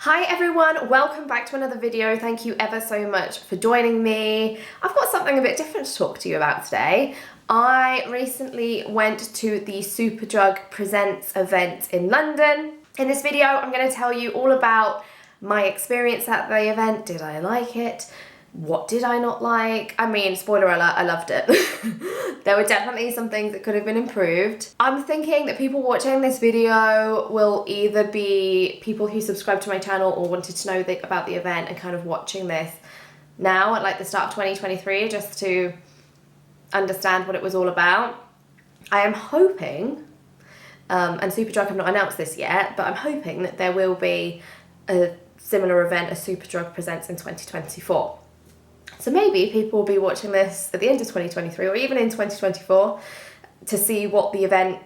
Hi everyone, welcome back to another video. Thank you ever so much for joining me. I've got something a bit different to talk to you about today. I recently went to the Superdrug Presents event in London. In this video, I'm going to tell you all about my experience at the event. Did I like it? What did I not like? I mean, spoiler alert, I loved it. There were definitely some things that could have been improved. I'm thinking that people watching this video will either be people who subscribe to my channel or wanted to know about the event and kind of watching this now at like the start of 2023 just to understand what it was all about. I am hoping, and Superdrug have not announced this yet, but I'm hoping that there will be a similar event as Superdrug Presents in 2024. So maybe people will be watching this at the end of 2023 or even in 2024 to see what the event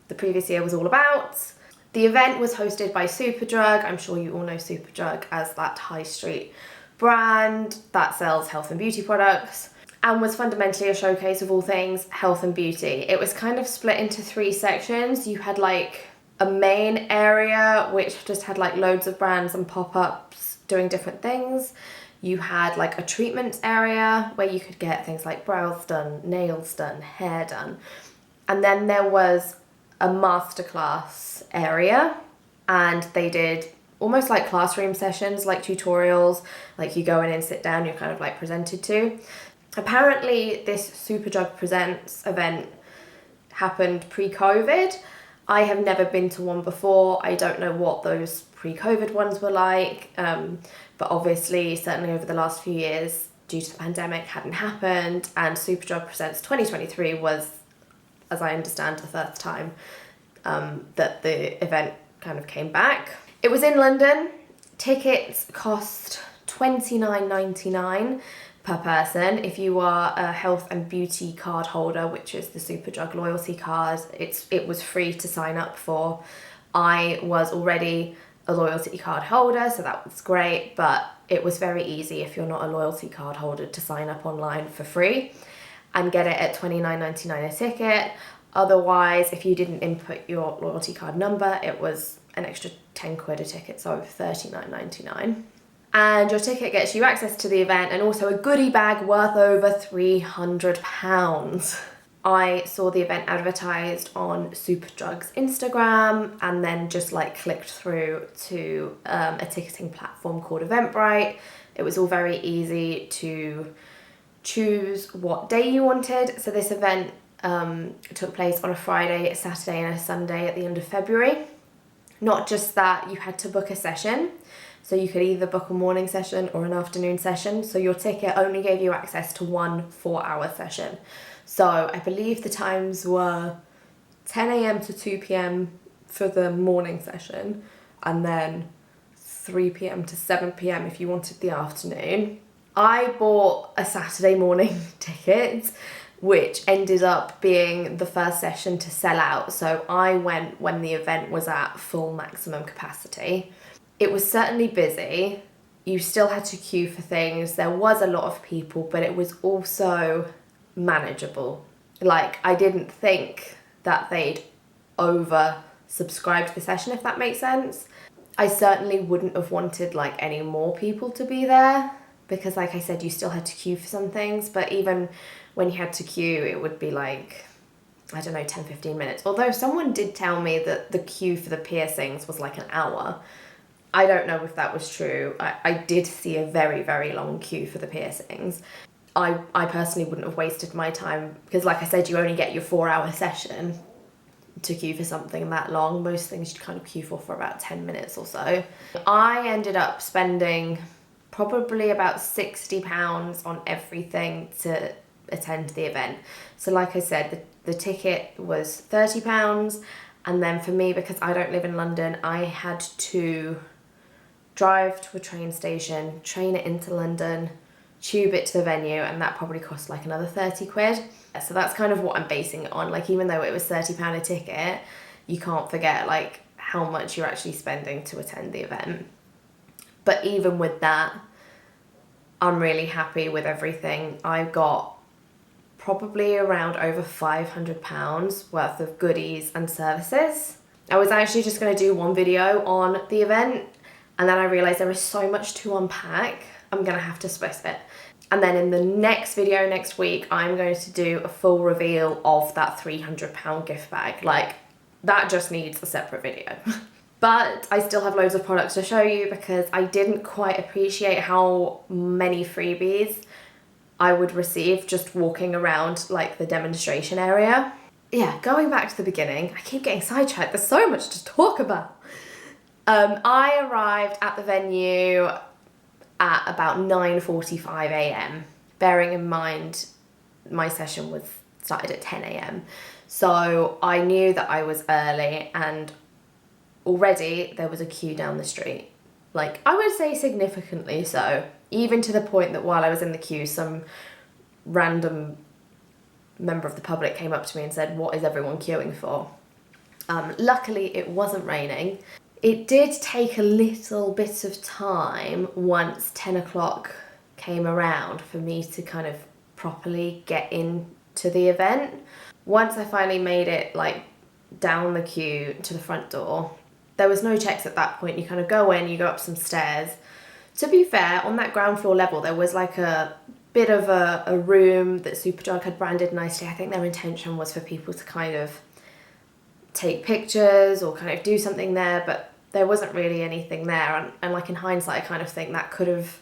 the previous year was all about. The event was hosted by Superdrug. I'm sure you all know Superdrug as that high street brand that sells health and beauty products, and was fundamentally a showcase of all things health and beauty. It was kind of split into three sections. You had like a main area which just had like loads of brands and pop-ups doing different things. You had like a treatment area where you could get things like brows done, nails done, hair done. And then there was a masterclass area, and they did almost like classroom sessions, like tutorials, like you go in and sit down, you're kind of like presented to. Apparently this Superdrug Presents event happened pre-COVID. I have never been to one before. I don't know what those pre-COVID ones were like, but obviously certainly over the last few years due to the pandemic hadn't happened, and Superdrug Presents 2023 was, as I understand, the first time that the event kind of came back. It was in London. Tickets cost $29.99 per person. If you are a health and beauty card holder, which is the Superdrug loyalty card, it was free to sign up for. I was already a loyalty card holder, so that was great, but it was very easy if you're not a loyalty card holder to sign up online for free and get it at $29.99 a ticket. Otherwise, if you didn't input your loyalty card number, it was an extra 10 quid a ticket, so $39.99. And your ticket gets you access to the event and also a goodie bag worth over £300. I saw the event advertised on Superdrug's Instagram and then just like clicked through to a ticketing platform called Eventbrite. It was all very easy to choose what day you wanted. So this event took place on a Friday, a Saturday and a Sunday at the end of February. Not just that, you had to book a session. So you could either book a morning session or an afternoon session. So your ticket only gave you access to one 4-hour session. So I believe the times were 10 a.m. to 2 p.m. for the morning session, and then 3 p.m. to 7 p.m. if you wanted the afternoon. I bought a Saturday morning ticket, which ended up being the first session to sell out. So I went when the event was at full maximum capacity. It was certainly busy. You still had to queue for things. There was a lot of people, but it was also manageable. Like, I didn't think that they'd over-subscribed the session, if that makes sense. I certainly wouldn't have wanted like any more people to be there because, like I said, you still had to queue for some things, but even when you had to queue, it would be like, I don't know, 10-15 minutes. Although someone did tell me that the queue for the piercings was like an hour. I don't know if that was true. I did see a very, very long queue for the piercings. I personally wouldn't have wasted my time because, like I said, you only get your 4-hour session to queue for something that long. Most things you kind of queue for about 10 minutes or so. I ended up spending probably about £60 on everything to attend the event. So like I said, the ticket was £30, and then for me, because I don't live in London, I had to drive to a train station, train it into London, tube it to the venue, and that probably cost like another 30 quid. So that's kind of what I'm basing it on. Like, even though it was £30 a ticket, you can't forget like how much you're actually spending to attend the event. But even with that, I'm really happy with everything. I got probably around over £500 worth of goodies and services. I was actually just going to do one video on the event And then I realised there is so much to unpack, I'm gonna have to split it. And then in the next video next week, I'm going to do a full reveal of that £300 gift bag. Like, that just needs a separate video. But I still have loads of products to show you because I didn't quite appreciate how many freebies I would receive just walking around like the demonstration area. Yeah, going back to the beginning, I keep getting sidetracked. There's so much to talk about. I arrived at the venue at about 9:45 a.m. Bearing in mind my session was started at 10 a.m. So I knew that I was early, and already there was a queue down the street. Like, I would say significantly so, even to the point that while I was in the queue, some random member of the public came up to me and said, "What is everyone queuing for?" Luckily it wasn't raining. It did take a little bit of time once 10 o'clock came around for me to kind of properly get into the event. Once I finally made it like down the queue to the front door, there was no checks at that point. You kind of go in, you go up some stairs. To be fair, on that ground floor level, there was like a bit of a room that Superdrug had branded nicely. I think their intention was for people to kind of take pictures or kind of do something there, but there wasn't really anything there. And like in hindsight, I kind of think that could have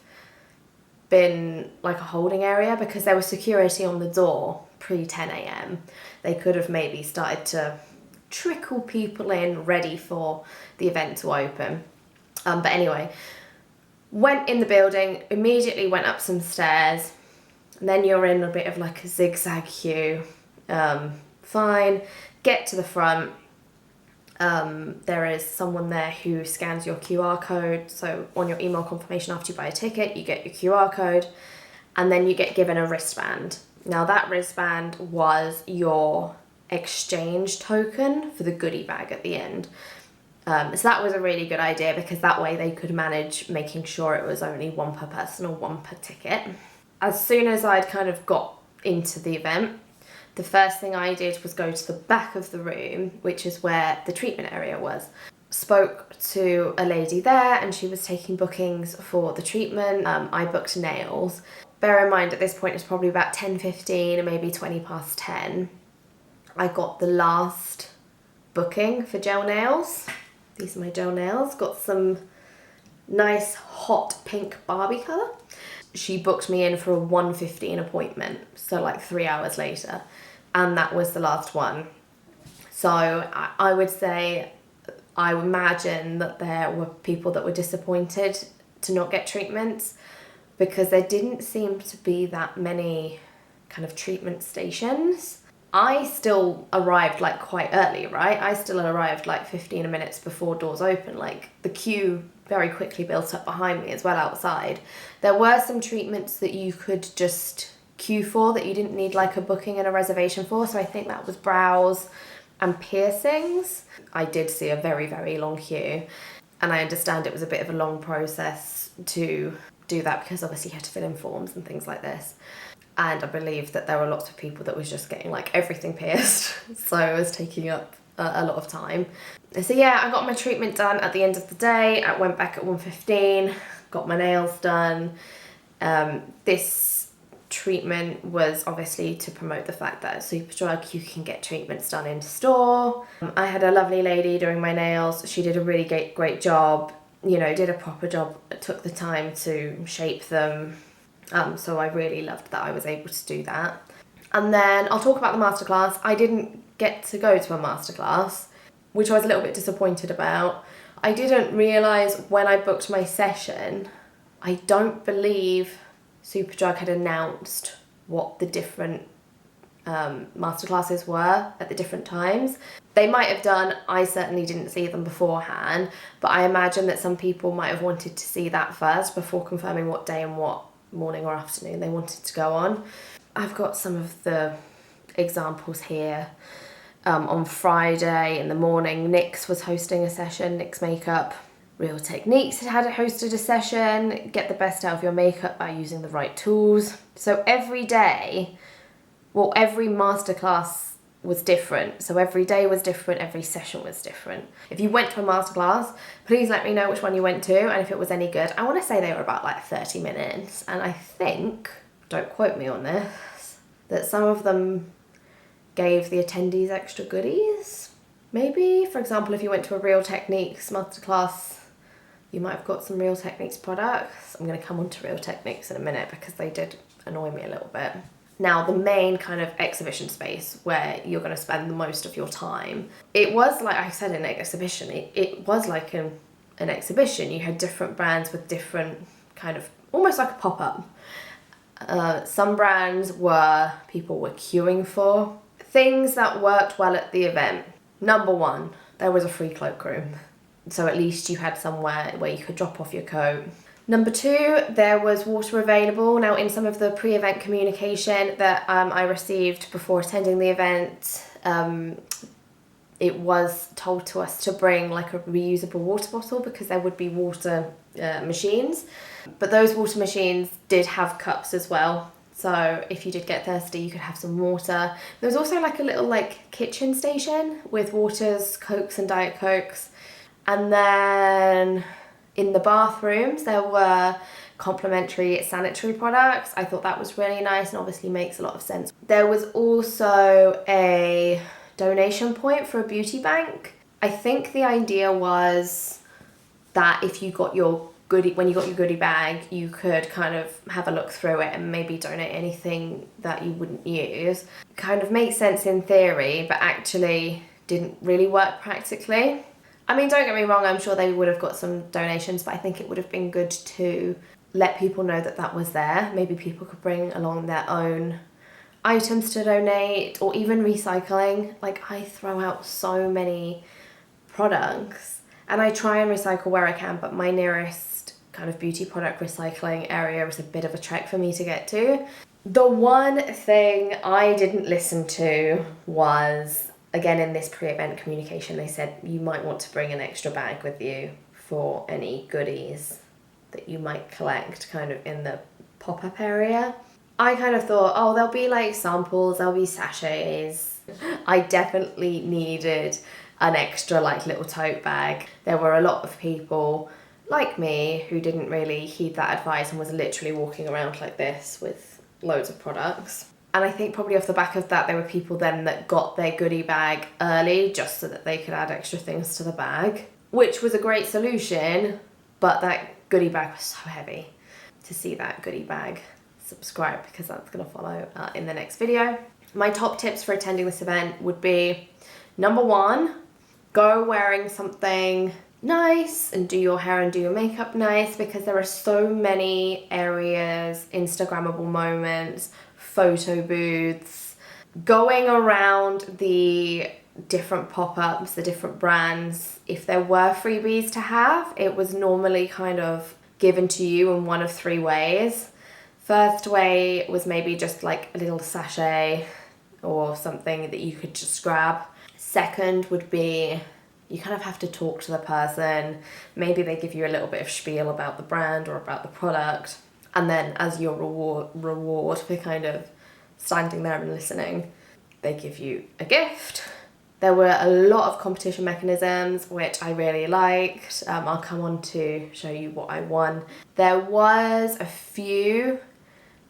been like a holding area because there was security on the door pre 10 a.m. They could have maybe started to trickle people in ready for the event to open. But anyway, went in the building, immediately went up some stairs, and then you're in a bit of like a zigzag queue. Fine, get to the front. There is someone there who scans your QR code. So on your email confirmation after you buy a ticket, you get your QR code, and then you get given a wristband. Now that wristband was your exchange token for the goodie bag at the end. So that was a really good idea because that way they could manage making sure it was only one per person or one per ticket. As soon as I'd kind of got into the event, the first thing I did was go to the back of the room, which is where the treatment area was. Spoke to a lady there and she was taking bookings for the treatment. I booked nails. Bear in mind at this point it's probably about 10:15 and maybe 20 past 10. I got the last booking for gel nails. These are my gel nails. Got some nice hot pink Barbie colour. She booked me in for a 1:15 appointment, so like 3 hours later, and that was the last one. So I would say, I imagine that there were people that were disappointed to not get treatments because there didn't seem to be that many kind of treatment stations. I still arrived like quite early, right? I still arrived like 15 minutes before doors open. Like the queue very quickly built up behind me as well outside. There were some treatments that you could just queue for that you didn't need like a booking and a reservation for. So I think that was brows and piercings. I did see a very, very long queue, and I understand it was a bit of a long process to do that because obviously you had to fill in forms and things like this. And I believe that there were lots of people that was just getting like everything pierced. So it was taking up a lot of time. So yeah, I got my treatment done at the end of the day. I went back at 1:15, got my nails done. This treatment was obviously to promote the fact that at Superdrug you can get treatments done in store. I had a lovely lady doing my nails. She did a really great job, you know, did a proper job, took the time to shape them. So I really loved that I was able to do that. And then I'll talk about the masterclass. I didn't get to go to a masterclass, which I was a little bit disappointed about. I didn't realise when I booked my session, I don't believe Superdrug had announced what the different masterclasses were at the different times. They might have done, I certainly didn't see them beforehand, but I imagine that some people might have wanted to see that first before confirming what day and what morning or afternoon they wanted to go on. I've got some of the examples here. On Friday in the morning, NYX was hosting a session, NYX Makeup. Real Techniques had hosted a session, get the best out of your makeup by using the right tools. So every day, well, every masterclass was different. So every day was different, every session was different. If you went to a masterclass, please let me know which one you went to and if it was any good. I want to say they were about like 30 minutes, and I think, don't quote me on this, that some of them gave the attendees extra goodies. Maybe, for example, if you went to a Real Techniques masterclass, you might have got some Real Techniques products. I'm going to come on to Real Techniques in a minute because they did annoy me a little bit. Now, the main kind of exhibition space where you're going to spend the most of your time, it was, like I said, an exhibition. It was like an exhibition. You had different brands with different kind of, almost like a pop-up. Some brands people were queuing for. Things that worked well at the event. Number one, there was a free cloakroom. So at least you had somewhere where you could drop off your coat. Number two, there was water available. Now, in some of the pre-event communication that I received before attending the event, it was told to us to bring like a reusable water bottle because there would be water machines. But those water machines did have cups as well. So if you did get thirsty, you could have some water. There was also like a little like kitchen station with waters, Cokes and Diet Cokes. And then in the bathrooms, there were complimentary sanitary products. I thought that was really nice and obviously makes a lot of sense. There was also a donation point for a beauty bank. I think the idea was that if you got your when you got your goodie bag, you could kind of have a look through it and maybe donate anything that you wouldn't use. Kind of makes sense in theory, but actually didn't really work practically. I mean, don't get me wrong, I'm sure they would have got some donations, but I think it would have been good to let people know that that was there. Maybe people could bring along their own items to donate, or even recycling. Like, I throw out so many products and I try and recycle where I can, but my nearest kind of beauty product recycling area is a bit of a trek for me to get to. The one thing I didn't listen to was, again, in this pre-event communication, they said you might want to bring an extra bag with you for any goodies that you might collect kind of in the pop-up area. I kind of thought, oh, there'll be like samples, there'll be sachets. I definitely needed an extra like little tote bag. There were a lot of people like me who didn't really heed that advice and was literally walking around like this with loads of products. And I think probably off the back of that, there were people then that got their goodie bag early just so that they could add extra things to the bag, which was a great solution, but that goodie bag was so heavy. To see that goodie bag, subscribe because that's going to follow in the next video. My top tips for attending this event would be, number one, go wearing something nice and do your hair and do your makeup nice, because there are so many areas, Instagrammable moments, photo booths, going around the different pop-ups, the different brands. If there were freebies to have, it was normally kind of given to you in one of three ways. First way was maybe just like a little sachet or something that you could just grab. Second would be you kind of have to talk to the person. Maybe they give you a little bit of spiel about the brand or about the product. And then as your reward for kind of standing there and listening, they give you a gift. There were a lot of competition mechanisms, which I really liked. I'll come on to show you what I won. There was a few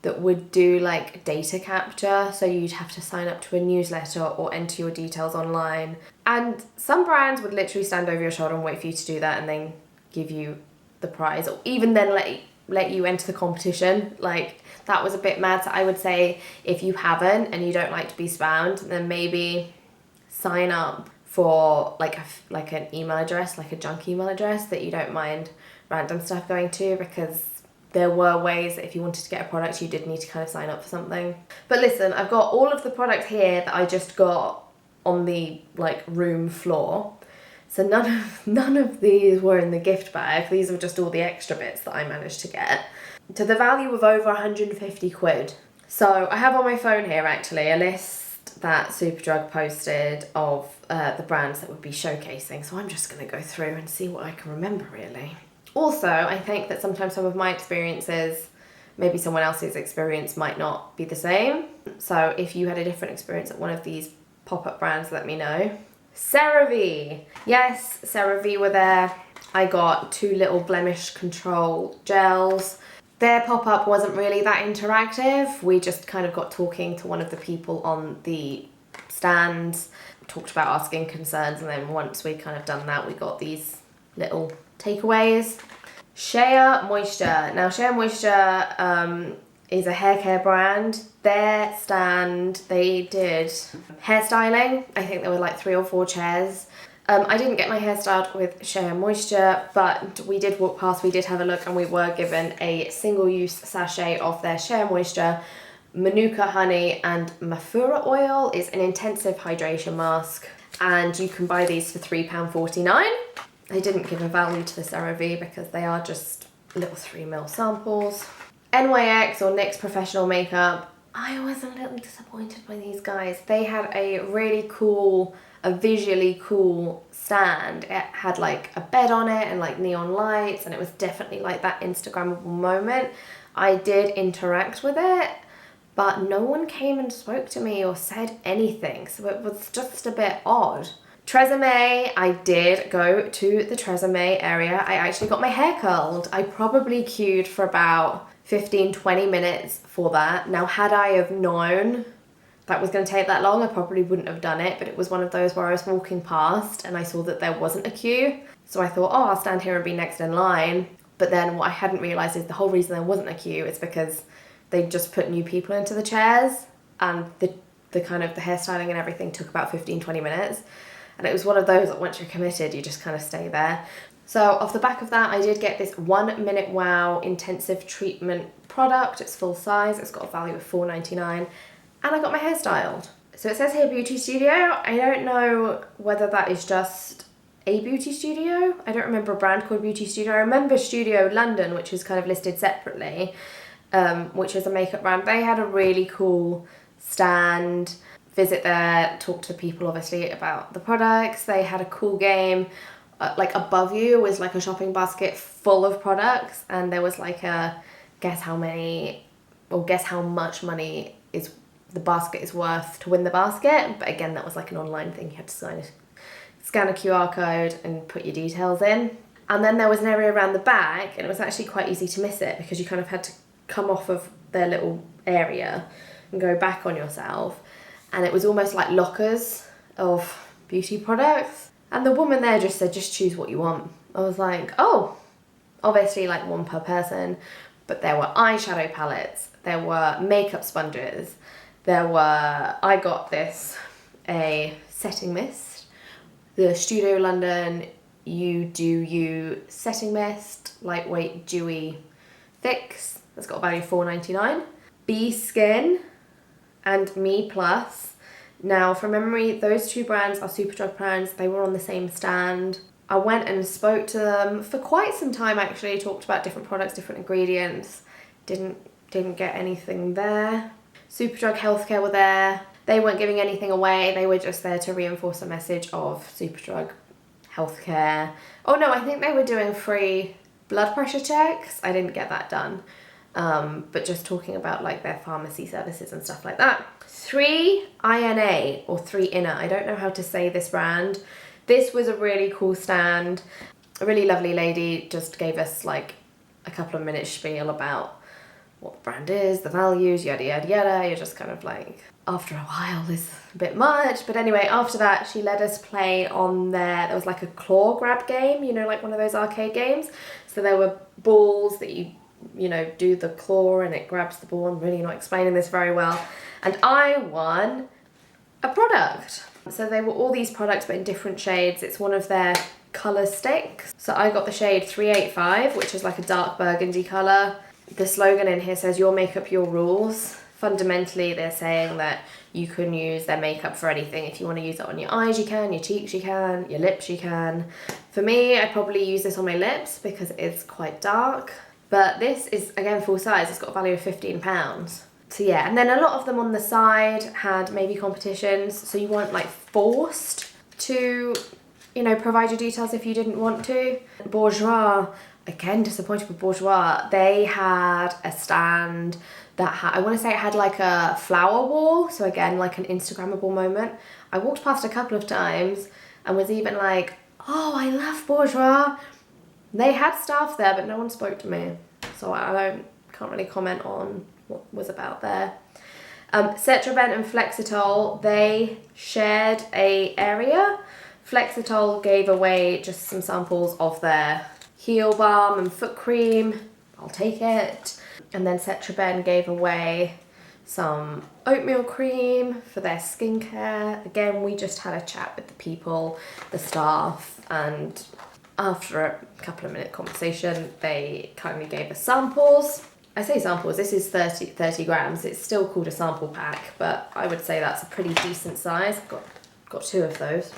that would do like data capture, so you'd have to sign up to a newsletter or enter your details online. And some brands would literally stand over your shoulder and wait for you to do that and then give you the prize, or even then let you enter the competition. Like, that was a bit mad. So I would say if you haven't and you don't like to be spammed, then maybe sign up for like an email address, like a junk email address that you don't mind random stuff going to, because there were ways that if you wanted to get a product, you did need to kind of sign up for something. But listen, I've got all of the product here that I just got on the like room floor. So none of these were in the gift bag. These are just all the extra bits that I managed to get, to the value of over 150 quid. So I have on my phone here actually a list that Superdrug posted of the brands that would be showcasing. So I'm just going to go through and see what I can remember really. Also, I think that sometimes some of my experiences, maybe someone else's experience might not be the same. So if you had a different experience at one of these pop-up brands, let me know. CeraVe. Yes, CeraVe were there. I got 2 little blemish control gels. Their pop-up wasn't really that interactive. We just kind of got talking to one of the people on the stands, talked about asking concerns, and then once we kind of done that, we got these little takeaways. Shea Moisture. Now, Shea Moisture is a hair care brand. Their stand, they did hairstyling. I think there were like 3 or 4 chairs. I didn't get my hair styled with Shea Moisture, but we did walk past, we did have a look, and we were given a single-use sachet of their Shea Moisture Manuka honey and Mafura oil. Is an intensive hydration mask, and you can buy these for £3.49. I didn't give a value to the CeraVe because they are just little 3ml samples. NYX or NYX Professional Makeup. I was a little disappointed by these guys. They had a really cool, a visually cool stand. It had like a bed on it and like neon lights, and it was definitely like that Instagrammable moment. I did interact with it, but no one came and spoke to me or said anything, so it was just a bit odd. Tresemme, I did go to the Tresemme area. I actually got my hair curled. I probably queued for about 15-20 minutes for that. Now, had I have known that was going to take that long, I probably wouldn't have done it, but it was one of those where I was walking past and I saw that there wasn't a queue. So I thought, oh, I'll stand here and be next in line. But then what I hadn't realised is the whole reason there wasn't a queue is because they just put new people into the chairs, and the kind of the hairstyling and everything took about 15-20 minutes. And it was one of those that once you're committed, you just kind of stay there. So off the back of that, I did get this 1 Minute Wow intensive treatment product. It's full size. It's got a value of £4.99. And I got my hair styled. So it says here beauty studio. I don't know whether that is just a beauty studio. I don't remember a brand called Beauty Studio. I remember Studio London, which is kind of listed separately, which is a makeup brand. They had a really cool stand. Visit there, talk to people obviously about the products. They had a cool game. Like above you was like a shopping basket full of products, and there was like a guess how much money is the basket is worth to win the basket. But again, that was like an online thing. You had to scan a QR code and put your details in. And then there was an area around the back, and it was actually quite easy to miss it because you kind of had to come off of their little area and go back on yourself. And it was almost like lockers of beauty products. And the woman there just said, just choose what you want. I was like, oh, obviously like 1 per person. But there were eyeshadow palettes. There were makeup sponges. I got a setting mist. The Studio London You Do You setting mist. Lightweight, dewy fix. That's got a value of £4.99. Bee Skin and Me Plus. Now, from memory, those 2 brands are Superdrug brands. They were on the same stand. I went and spoke to them for quite some time, actually. Talked about different products, different ingredients. Didn't get anything there. Superdrug Healthcare were there. They weren't giving anything away. They were just there to reinforce a message of Superdrug Healthcare. Oh no, I think they were doing free blood pressure checks. I didn't get that done. But just talking about like their pharmacy services and stuff like that. 3INA or 3INA, I don't know how to say this brand. This was a really cool stand. A really lovely lady just gave us like a couple of minutes spiel about what the brand is, the values, yada yada yada. You're just kind of like, after a while this is a bit much. But anyway, after that she let us play on there was like a claw grab game, you know, like one of those arcade games. So there were balls that you know, do the claw and it grabs the ball. I'm really not explaining this very well. And I won a product. So they were all these products but in different shades. It's one of their colour sticks. So I got the shade 385, which is like a dark burgundy colour. The slogan in here says, your makeup, your rules. Fundamentally, they're saying that you can use their makeup for anything. If you want to use it on your eyes, you can, your cheeks, you can, your lips, you can. For me, I probably use this on my lips because it's quite dark. But this is, again, full size. It's got a value of £15. So yeah, and then a lot of them on the side had maybe competitions. So you weren't like forced to, you know, provide your details if you didn't want to. Bourjois, again, disappointed with Bourjois. They had a stand that had, I want to say it had like a flower wall. So again, like an Instagrammable moment. I walked past a couple of times and was even like, oh, I love Bourjois. They had staff there, but no one spoke to me. So can't really comment on what was about there. Cetrabent and Flexitol, they shared a area. Flexitol gave away just some samples of their heel balm and foot cream. I'll take it. And then Cetrabent gave away some oatmeal cream for their skincare. Again, we just had a chat with the people, the staff, and after a couple of minute conversation, they kindly gave us samples. I say samples, this is 30 grams. It's still called a sample pack, but I would say that's a pretty decent size. I've got 2 of those.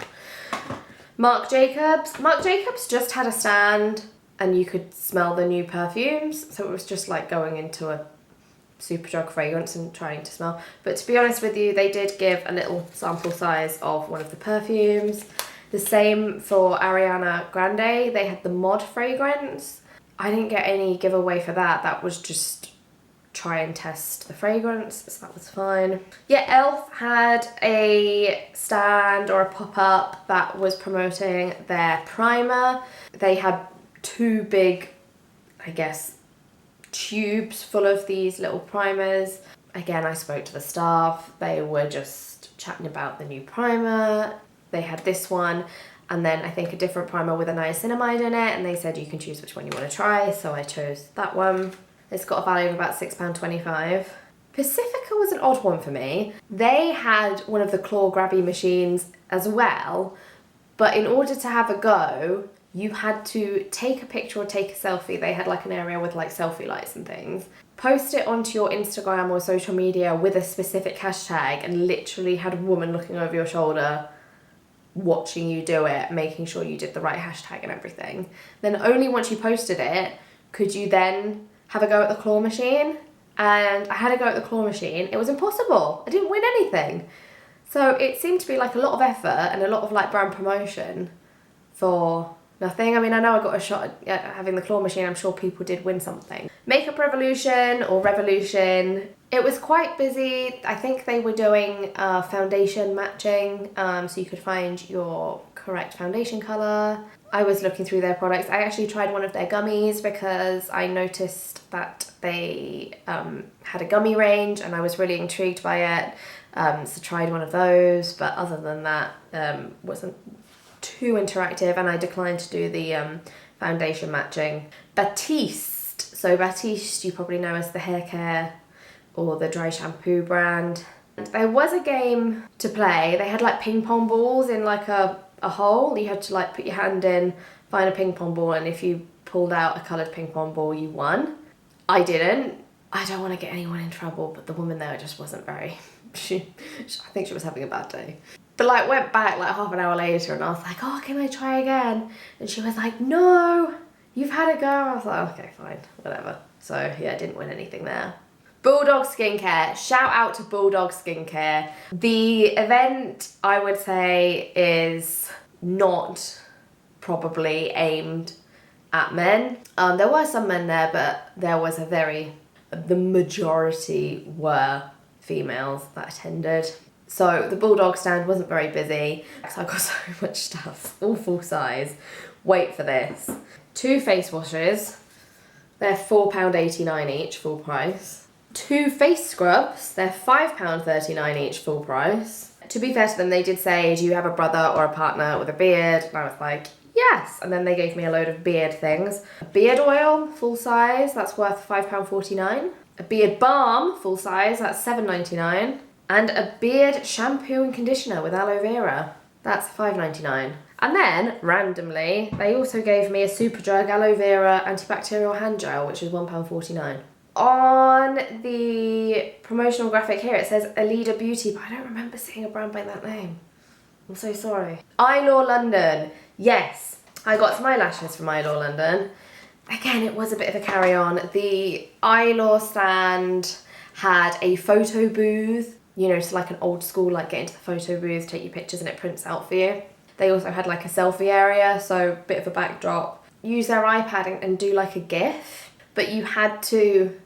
Marc Jacobs just had a stand and you could smell the new perfumes. So it was just like going into a Superdrug fragrance and trying to smell. But to be honest with you, they did give a little sample size of one of the perfumes. The same for Ariana Grande. They had the Mod fragrance. I didn't get any giveaway for that. That was just try and test the fragrance, so that was fine. Yeah, e.l.f. had a stand or a pop-up that was promoting their primer. They had 2 big, I guess, tubes full of these little primers. Again, I spoke to the staff. They were just chatting about the new primer. They had this one, and then I think a different primer with a niacinamide in it, and they said you can choose which one you want to try, so I chose that one. It's got a value of about £6.25. Pacifica was an odd one for me. They had one of the claw grabby machines as well, but in order to have a go, you had to take a picture or take a selfie. They had like an area with like selfie lights and things. Post it onto your Instagram or social media with a specific hashtag, and literally had a woman looking over your shoulder watching you do it, making sure you did the right hashtag and everything. Then only once you posted it could you then have a go at the claw machine. And I had a go at the claw machine. It was impossible. I didn't win anything. So it seemed to be like a lot of effort and a lot of like brand promotion for nothing. I mean, I know I got a shot at having the claw machine. I'm sure people did win something. Makeup Revolution or Revolution. It was quite busy. I think they were doing foundation matching, so you could find your correct foundation colour. I was looking through their products. I actually tried one of their gummies because I noticed that they had a gummy range and I was really intrigued by it. So tried one of those, but other than that, wasn't too interactive, and I declined to do the foundation matching. Batiste. So Batiste you probably know as the hair care or the dry shampoo brand. And there was a game to play. They had like ping pong balls in like a hole. You had to like put your hand in, find a ping pong ball, and if you pulled out a coloured ping pong ball, you won. I didn't. I don't want to get anyone in trouble, but the woman there just wasn't very... I think she was having a bad day. But like went back like half an hour later and I was like, oh, can I try again? And she was like, no, you've had a go. I was like, okay, fine, whatever. So yeah, I didn't win anything there. Bulldog Skincare. Shout out to Bulldog Skincare. The event, I would say, is not probably aimed at men. There were some men there, but there was the majority were females that attended. So the Bulldog stand wasn't very busy. So I got so much stuff, all full size. Wait for this. 2 face washes. They're £4.89 each, full price. 2 face scrubs. They're £5.39 each, full price. To be fair to them, they did say, do you have a brother or a partner with a beard? And I was like, yes. And then they gave me a load of beard things. A beard oil, full size, that's worth £5.49. A beard balm, full size, that's £7.99. And a beard shampoo and conditioner with aloe vera. That's £5.99. And then, randomly, they also gave me a Superdrug aloe vera antibacterial hand gel, which is £1.49. On the promotional graphic here, it says Alida Beauty, but I don't remember seeing a brand by that name. I'm so sorry. Eyelaw London. Yes, I got some eyelashes from Eyelaw London. Again, it was a bit of a carry-on. The Eyelaw stand had a photo booth. You know, so like an old school, like get into the photo booth, take your pictures and it prints out for you. They also had like a selfie area, so a bit of a backdrop. use their iPad and do like a GIF, but you had to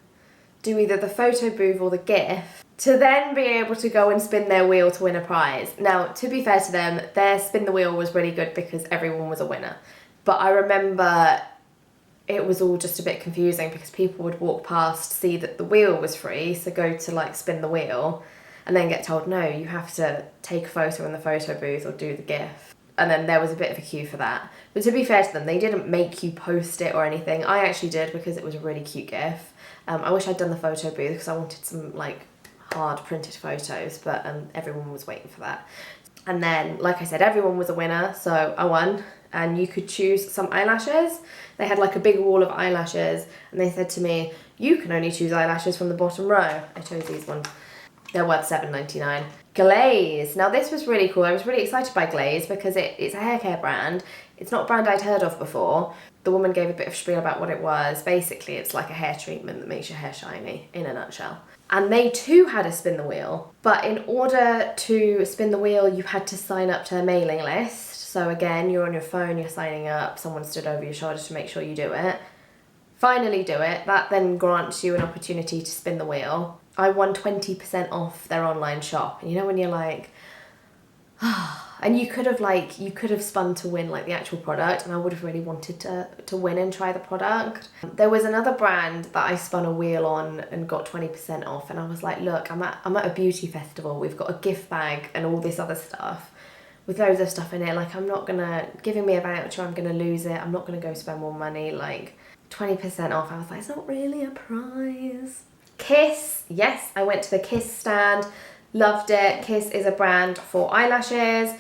do either the photo booth or the GIF to then be able to go and spin their wheel to win a prize. Now, to be fair to them, their spin the wheel was really good because everyone was a winner. But I remember it was all just a bit confusing because people would walk past, see that the wheel was free, so go to like spin the wheel, and then get told, no, you have to take a photo in the photo booth or do the GIF. And then there was a bit of a queue for that. But to be fair to them, they didn't make you post it or anything. I actually did because it was a really cute GIF. I wish I'd done the photo booth because I wanted some like hard printed photos, but everyone was waiting for that. And then, like I said, everyone was a winner, so I won. And you could choose some eyelashes. They had like a big wall of eyelashes, and they said to me, you can only choose eyelashes from the bottom row. I chose these ones. They're worth $7.99. Glaze. Now this was really cool. I was really excited by Glaze because it's a hair care brand. It's not a brand I'd heard of before. The woman gave a bit of spiel about what it was. Basically, it's like a hair treatment that makes your hair shiny, in a nutshell. And they too had a spin the wheel. But in order to spin the wheel, you had to sign up to a mailing list. So again, you're on your phone, you're signing up, someone stood over your shoulder to make sure you do it. Finally do it. That then grants you an opportunity to spin the wheel. I won 20% off their online shop. And you know when you're like, and you could have spun to win like the actual product, and I would have really wanted to win and try the product. There was another brand that I spun a wheel on and got 20% off, and I was like, look, I'm at a beauty festival, we've got a gift bag and all this other stuff with loads of stuff in it, like I'm not gonna, giving me a voucher, I'm gonna lose it, I'm not gonna go spend more money, like 20% off. I was like, it's not really a prize. Kiss, yes, I went to the Kiss stand. Loved it. Kiss is a brand for eyelashes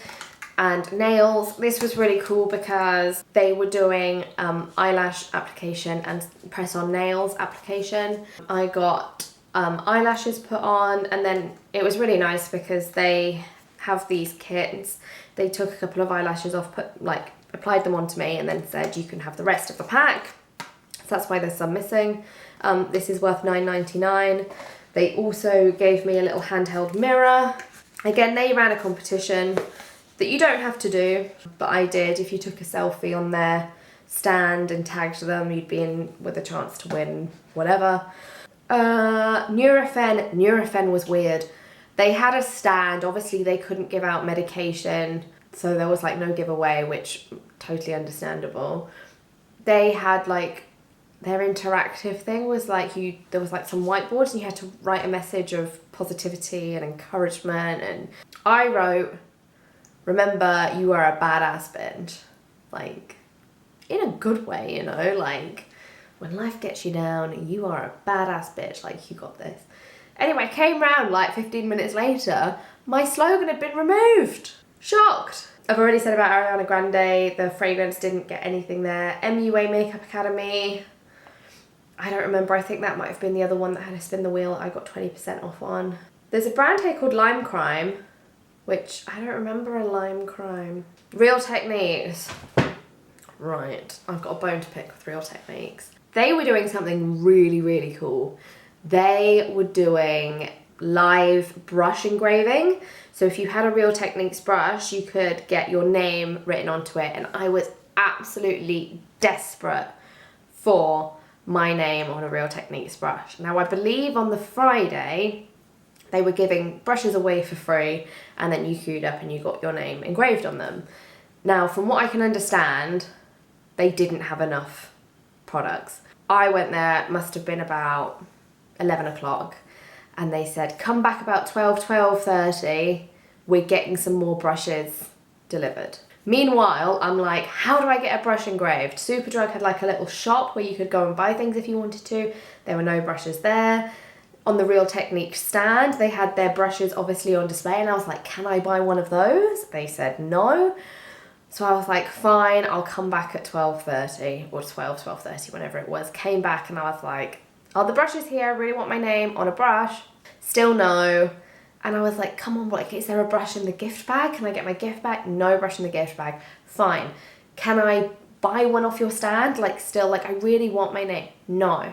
and nails. This was really cool because they were doing eyelash application and press on nails application. I got eyelashes put on, and then it was really nice because they have these kits. They took a couple of eyelashes off, applied them onto me, and then said you can have the rest of the pack. So that's why there's some missing. This is worth $9.99. They also gave me a little handheld mirror. Again, they ran a competition that you don't have to do, but I did. If you took a selfie on their stand and tagged them, you'd be in with a chance to win whatever. Nurofen was weird. They had a stand. Obviously, they couldn't give out medication, so there was like no giveaway, which totally understandable. They had like, their interactive thing was like there was like some whiteboards and you had to write a message of positivity and encouragement, and I wrote, remember, you are a badass bitch. Like, in a good way, you know, like when life gets you down, you are a badass bitch, like you got this. Anyway, came round like 15 minutes later, my slogan had been removed. Shocked. I've already said about Ariana Grande, the fragrance didn't get anything there. MUA Makeup Academy, I don't remember, I think that might have been the other one that had a spin the wheel I got 20% off on. There's a brand here called Lime Crime, which I don't remember a Lime Crime. Real Techniques. Right, I've got a bone to pick with Real Techniques. They were doing something really, really cool. They were doing live brush engraving. So if you had a Real Techniques brush, you could get your name written onto it, and I was absolutely desperate for my name on a Real Techniques brush. Now I believe on the Friday they were giving brushes away for free, and then you queued up and you got your name engraved on them. Now from what I can understand, they didn't have enough products. I went there, it must have been about 11 o'clock, and they said come back about 12:30, we're getting some more brushes delivered. Meanwhile, I'm like, how do I get a brush engraved? Superdrug had like a little shop where you could go and buy things if you wanted to. There were no brushes there. On the Real Techniques stand, they had their brushes obviously on display, and I was like, can I buy one of those? They said no. So I was like, fine, I'll come back at 12:30 or 12:30, whenever it was. Came back and I was like, are the brushes here? I really want my name on a brush. Still no. And I was like, come on, like, is there a brush in the gift bag? Can I get my gift bag? No brush in the gift bag. Fine. Can I buy one off your stand? Like, still, like, I really want my name. No.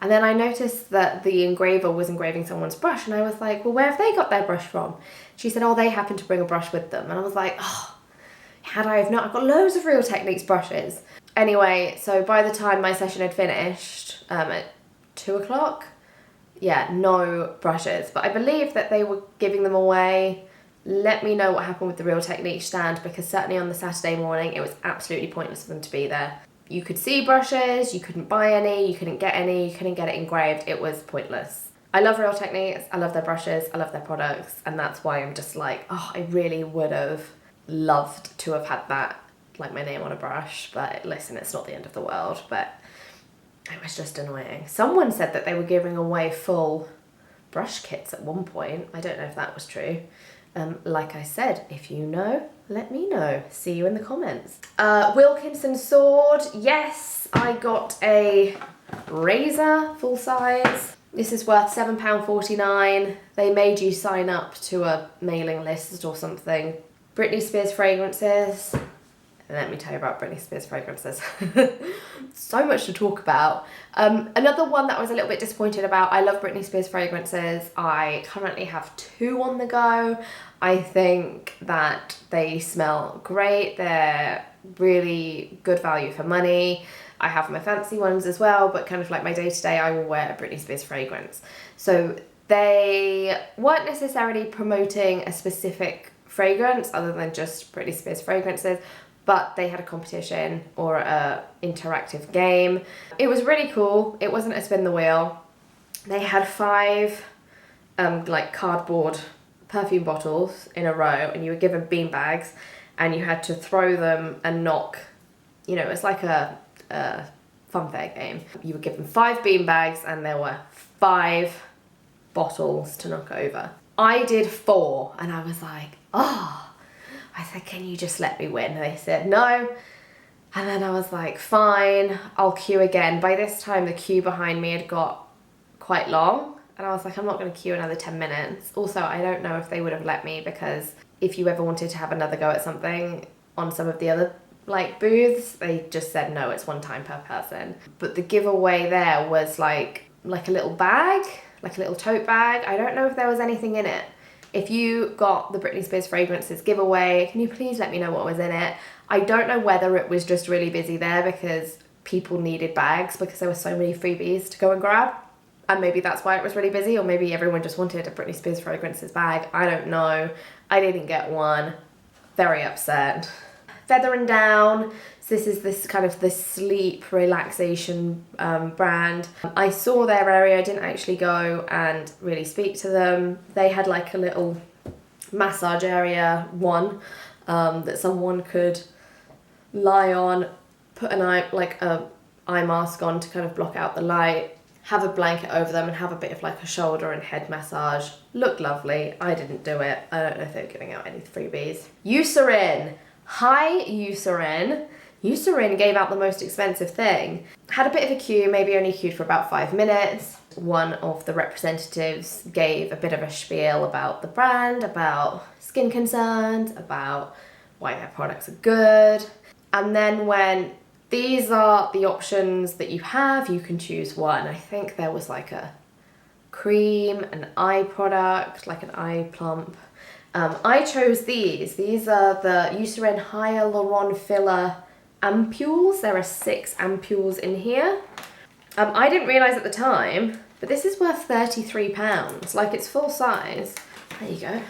And then I noticed that the engraver was engraving someone's brush, and I was like, well, where have they got their brush from? She said, oh, they happened to bring a brush with them. And I was like, oh, had I have not, I've got loads of Real Techniques brushes. Anyway, so by the time my session had finished, at 2 o'clock, yeah, no brushes. But I believe that they were giving them away. Let me know what happened with the Real Technique stand, because certainly on the Saturday morning, it was absolutely pointless for them to be there. You could see brushes, you couldn't buy any, you couldn't get any, you couldn't get it engraved. It was pointless. I love Real Techniques, I love their brushes, I love their products, and that's why I'm just like, oh, I really would have loved to have had that, like my name on a brush. But listen, it's not the end of the world, but it was just annoying. Someone said that they were giving away full brush kits at one point. I don't know if that was true. Like I said, if you know, let me know. See you in the comments. Wilkinson sword. Yes, I got a razor full size. This is worth £7.49. They made you sign up to a mailing list or something. Britney Spears fragrances. Let me tell you about Britney Spears fragrances. So much to talk about. Another one that I was a little bit disappointed about. I love Britney Spears fragrances. I currently have 2 on the go. I think that they smell great. They're really good value for money. I have my fancy ones as well, but kind of like my day-to-day, I will wear a Britney Spears fragrance. So they weren't necessarily promoting a specific fragrance other than just Britney Spears fragrances, but they had a competition or a interactive game. It was really cool. It wasn't a spin the wheel. They had 5 like cardboard perfume bottles in a row, and you were given bean bags, and you had to throw them and knock, you know, it's like a fun fair game. You were given 5 bean bags and there were 5 bottles to knock over. I did 4 and I was like, oh. I said, can you just let me win? And they said no. And then I was like, fine, I'll queue again. By this time, the queue behind me had got quite long. And I was like, I'm not going to queue another 10 minutes. Also, I don't know if they would have let me, because if you ever wanted to have another go at something on some of the other like booths, they just said no, it's 1 time per person. But the giveaway there was like a little bag, like a little tote bag. I don't know if there was anything in it. If you got the Britney Spears fragrances giveaway, can you please let me know what was in it? I don't know whether it was just really busy there because people needed bags because there were so many freebies to go and grab. And maybe that's why it was really busy, or maybe everyone just wanted a Britney Spears fragrances bag. I don't know. I didn't get one. Very upset. Feather and Down. So this is this kind of the sleep relaxation brand. I saw their area, I didn't actually go and really speak to them. They had like a little massage area that someone could lie on, put an eye mask on to kind of block out the light, have a blanket over them and have a bit of like a shoulder and head massage. Looked lovely. I didn't do it. I don't know if they were giving out any freebies. Eucerin. Hi, Eucerin. Eucerin gave out the most expensive thing. Had a bit of a queue, maybe only queued for about 5 minutes. One of the representatives gave a bit of a spiel about the brand, about skin concerns, about why their products are good. And then when these are the options that you have, you can choose one. I think there was like a cream, an eye product, like an eye plump. I chose these. These are the Eucerin Hyaluron Filler ampules. There are 6 ampules in here. I didn't realise at the time, but this is worth £33. Like, it's full size. There you go.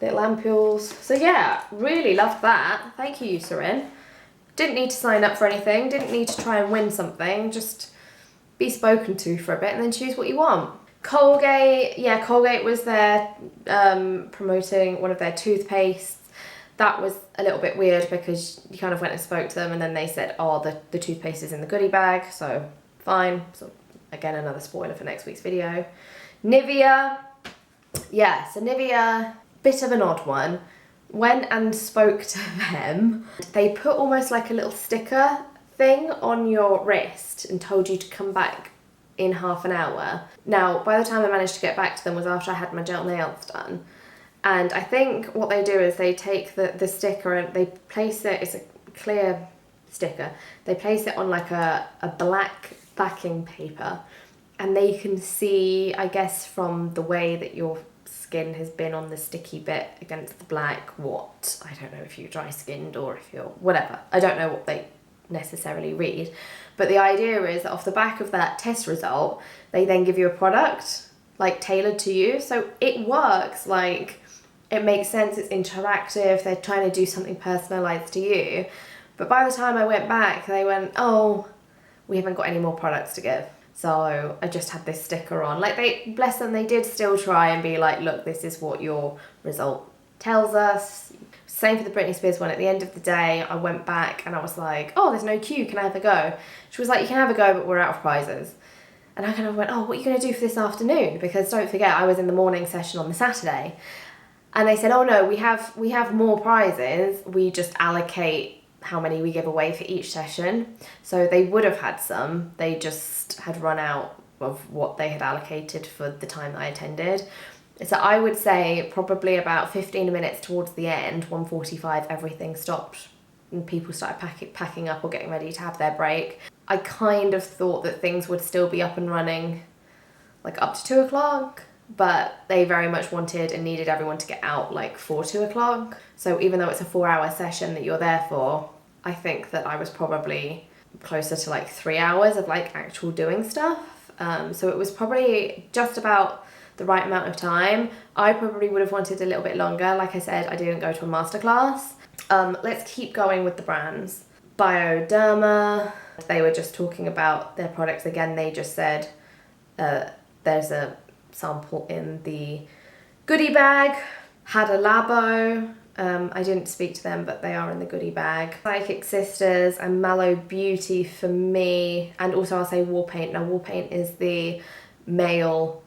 Little ampules. So yeah, really loved that. Thank you, Eucerin. Didn't need to sign up for anything. Didn't need to try and win something. Just be spoken to for a bit and then choose what you want. Colgate. Yeah, Colgate was there promoting one of their toothpastes. That was a little bit weird because you kind of went and spoke to them and then they said, oh, the toothpaste is in the goodie bag, so fine. So again, another spoiler for next week's video. Nivea. Yeah, so Nivea, bit of an odd one. Went and spoke to them. They put almost like a little sticker thing on your wrist and told you to come back in half an hour. Now, by the time I managed to get back to them was after I had my gel nails done. And I think what they do is they take the sticker and they place it, it's a clear sticker, they place it on like a black backing paper, and they can see, I guess from the way that your skin has been on the sticky bit against the black, what, I don't know if you're dry skinned or if you're whatever, I don't know what they necessarily read. But the idea is that off the back of that test result, they then give you a product like tailored to you. So it works, like it makes sense, it's interactive, they're trying to do something personalized to you. But by the time I went back, they went, oh, we haven't got any more products to give. So I just had this sticker on. Like, they, bless them, they did still try and be like, look, this is what your result tells us. Same for the Britney Spears one. At the end of the day, I went back and I was like, oh, there's no queue, can I have a go? She was like, you can have a go, but we're out of prizes. And I kind of went, oh, what are you going to do for this afternoon? Because don't forget, I was in the morning session on the Saturday. And they said, oh no, we have more prizes. We just allocate how many we give away for each session. So they would have had some. They just had run out of what they had allocated for the time that I attended. So I would say probably about 15 minutes towards the end, 1:45, everything stopped and people started packing up or getting ready to have their break. I kind of thought that things would still be up and running like up to 2 o'clock, but they very much wanted and needed everyone to get out like for 2 o'clock. So even though it's a 4-hour session that you're there for, I think that I was probably closer to like 3 hours of like actual doing stuff. So it was probably just about the right amount of time. I probably would have wanted a little bit longer. Like I said, I didn't go to a masterclass. Let's keep going with the brands. Bioderma, they were just talking about their products again. They just said there's a sample in the goodie bag. Had a Labo. I didn't speak to them, but they are in the goodie bag. Psychic Sisters and Mallow Beauty for me. And also I'll say War Paint. Now War Paint is the male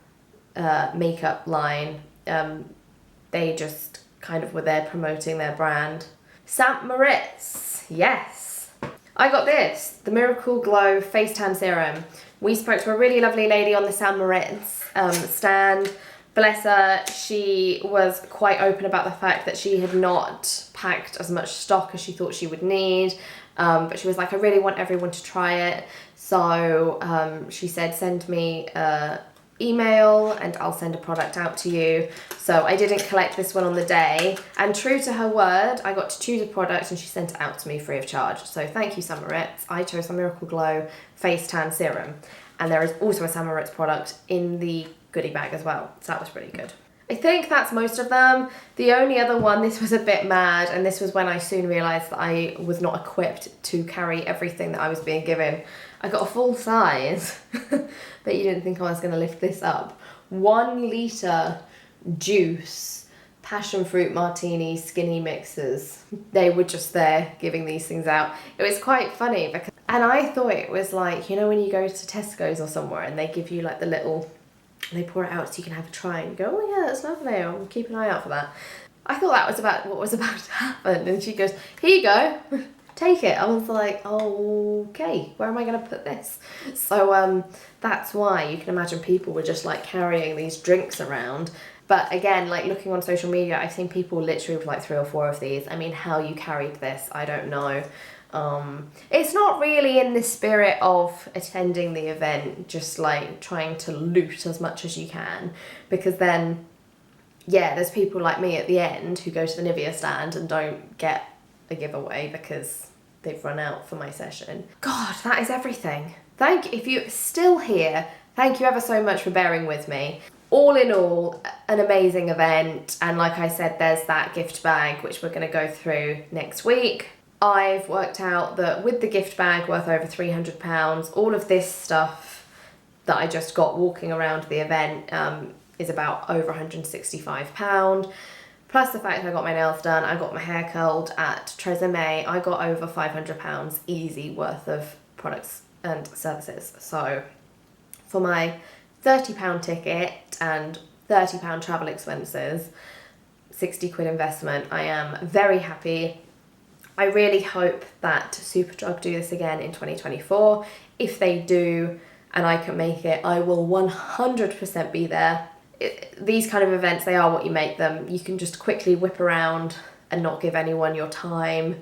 makeup line. They just kind of were there promoting their brand. St. Moritz, yes. I got this, the Miracle Glow Face Tan Serum. We spoke to a really lovely lady on the St. Moritz stand. Bless her, she was quite open about the fact that she had not packed as much stock as she thought she would need. But she was like, I really want everyone to try it. So she said, send me an email and I'll send a product out to you. So I didn't collect this one on the day. And true to her word, I got to choose a product and she sent it out to me free of charge. So thank you, St. Moritz. I chose the Miracle Glow Face Tan Serum. And there is also a St. Moritz product in the goodie bag as well. So that was pretty good. I think that's most of them. The only other one, this was a bit mad, and this was when I soon realised that I was not equipped to carry everything that I was being given. I got a full size, but you didn't think I was going to lift this up. 1 litre juice, passion fruit martini, skinny mixers. They were just there giving these things out. It was quite funny, because, and I thought it was like, you know when you go to Tesco's or somewhere and they give you like the little, they pour it out so you can have a try and go, oh yeah, that's lovely, I'll keep an eye out for that. I thought that was about what was about to happen, and she goes, here you go, take it. I was like, okay, where am I going to put this? So that's why you can imagine people were just like carrying these drinks around. But again, like looking on social media, I've seen people literally with like 3 or 4 of these. I mean, how you carried this, I don't know. It's not really in the spirit of attending the event, just like trying to loot as much as you can, because then, yeah, there's people like me at the end who go to the Nivea stand and don't get a giveaway because they've run out for my session. God, that is everything. If you're still here, thank you ever so much for bearing with me. All in all, an amazing event, and like I said, there's that gift bag which we're going to go through next week. I've worked out that with the gift bag worth over £300, all of this stuff that I just got walking around the event is about over £165. Plus the fact I got my nails done, I got my hair curled at Tresemme, I got over £500 easy worth of products and services. So for my £30 ticket and £30 travel expenses, 60 quid investment, I am very happy. I really hope that Superdrug do this again in 2024. If they do and I can make it, I will 100% be there. These kind of events, they are what you make them. You can just quickly whip around and not give anyone your time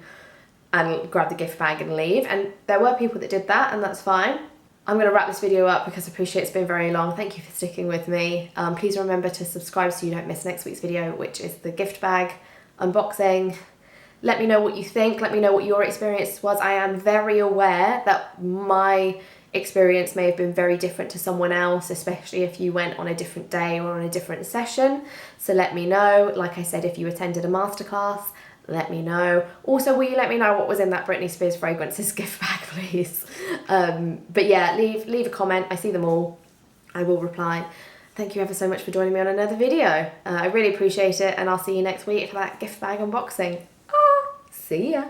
and grab the gift bag and leave. And there were people that did that, and that's fine. I'm going to wrap this video up because I appreciate it's been very long. Thank you for sticking with me. Please remember to subscribe so you don't miss next week's video, which is the gift bag unboxing. Let me know what you think. Let me know what your experience was. I am very aware that my experience may have been very different to someone else, especially if you went on a different day or on a different session. So let me know. Like I said, if you attended a masterclass, let me know. Also, will you let me know what was in that Britney Spears fragrances gift bag, please? But yeah, leave a comment. I see them all. I will reply. Thank you ever so much for joining me on another video. I really appreciate it, and I'll see you next week for that gift bag unboxing. See ya.